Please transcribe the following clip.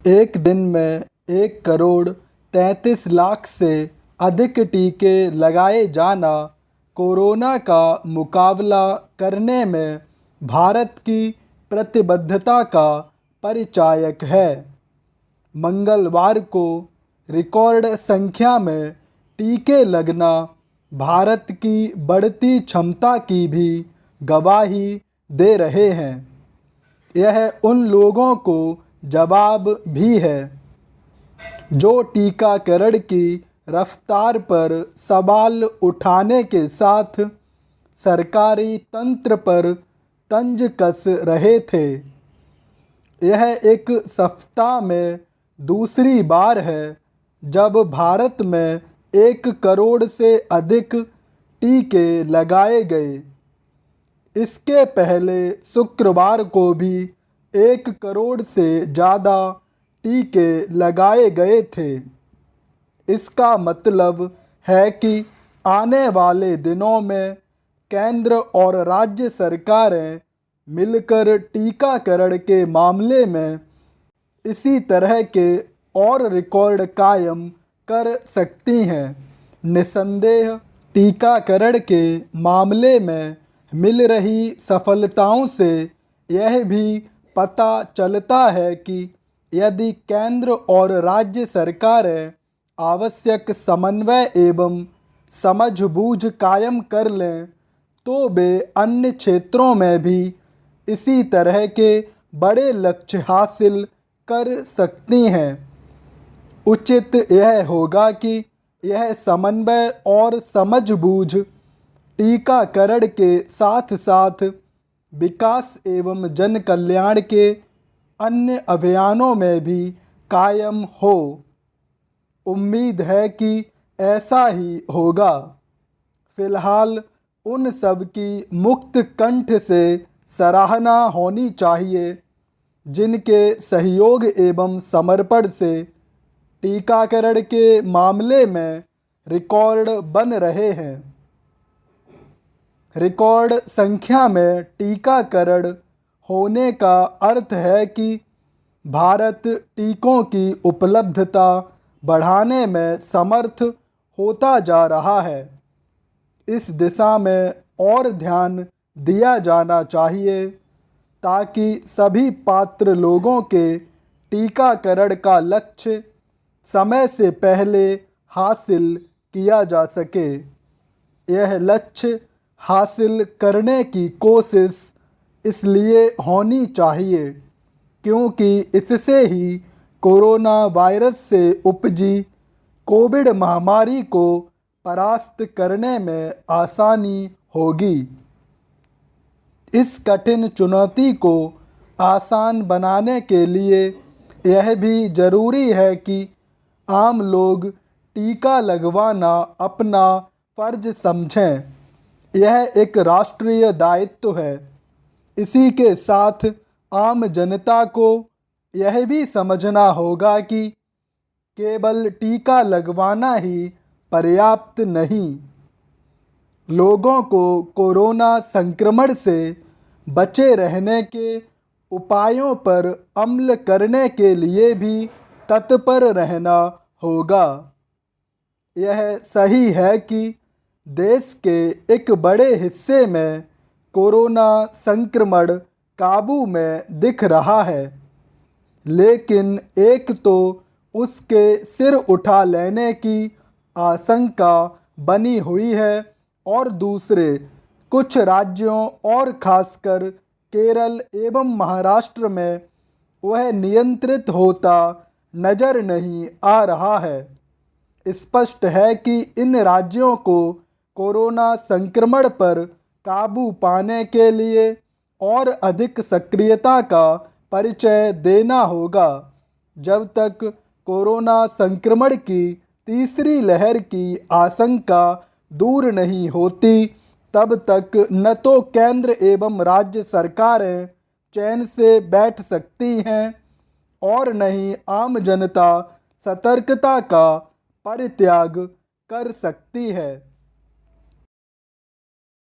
एक दिन में 1,33,00,000 से अधिक टीके लगाए जाना कोरोना का मुकाबला करने में भारत की प्रतिबद्धता का परिचायक है। मंगलवार को रिकॉर्ड संख्या में टीके लगना भारत की बढ़ती क्षमता की भी गवाही दे रहे हैं। यह उन लोगों को जवाब भी है जो टीकाकरण की रफ्तार पर सवाल उठाने के साथ सरकारी तंत्र पर तंज कस रहे थे। यह एक सप्ताह में दूसरी बार है जब भारत में 1 करोड़ से अधिक टीके लगाए गए। इसके पहले शुक्रवार को भी 1 करोड़ से ज़्यादा टीके लगाए गए थे। इसका मतलब है कि आने वाले दिनों में केंद्र और राज्य सरकारें मिलकर टीकाकरण के मामले में इसी तरह के और रिकॉर्ड कायम कर सकती हैं। निस्संदेह टीकाकरण के मामले में मिल रही सफलताओं से यह भी पता चलता है कि यदि केंद्र और राज्य सरकारें आवश्यक समन्वय एवं समझबूझ कायम कर लें तो वे अन्य क्षेत्रों में भी इसी तरह के बड़े लक्ष्य हासिल कर सकती हैं। उचित यह होगा कि यह समन्वय और समझबूझ टीकाकरण के साथ साथ विकास एवं जन कल्याण के अन्य अभियानों में भी कायम हो। उम्मीद है कि ऐसा ही होगा। फिलहाल उन सब की मुक्त कंठ से सराहना होनी चाहिए जिनके सहयोग एवं समर्पण से टीकाकरण के मामले में रिकॉर्ड बन रहे हैं। रिकॉर्ड संख्या में टीकाकरण होने का अर्थ है कि भारत टीकों की उपलब्धता बढ़ाने में समर्थ होता जा रहा है। इस दिशा में और ध्यान दिया जाना चाहिए ताकि सभी पात्र लोगों के टीकाकरण का लक्ष्य समय से पहले हासिल किया जा सके। यह लक्ष्य हासिल करने की कोशिश इसलिए होनी चाहिए क्योंकि इससे ही कोरोना वायरस से उपजी कोविड महामारी को परास्त करने में आसानी होगी। इस कठिन चुनौती को आसान बनाने के लिए यह भी ज़रूरी है कि आम लोग टीका लगवाना अपना फ़र्ज समझें। यह एक राष्ट्रीय दायित्व है। इसी के साथ आम जनता को यह भी समझना होगा कि केवल टीका लगवाना ही पर्याप्त नहीं। लोगों को कोरोना संक्रमण से बचे रहने के उपायों पर अमल करने के लिए भी तत्पर रहना होगा। यह सही है कि देश के एक बड़े हिस्से में कोरोना संक्रमण काबू में दिख रहा है, लेकिन एक तो उसके सिर उठा लेने की आशंका बनी हुई है और दूसरे कुछ राज्यों और खासकर केरल एवं महाराष्ट्र में वह नियंत्रित होता नज़र नहीं आ रहा है। स्पष्ट है कि इन राज्यों को कोरोना संक्रमण पर काबू पाने के लिए और अधिक सक्रियता का परिचय देना होगा। जब तक कोरोना संक्रमण की तीसरी लहर की आशंका दूर नहीं होती तब तक न तो केंद्र एवं राज्य सरकारें चैन से बैठ सकती हैं और न ही आम जनता सतर्कता का परित्याग कर सकती है।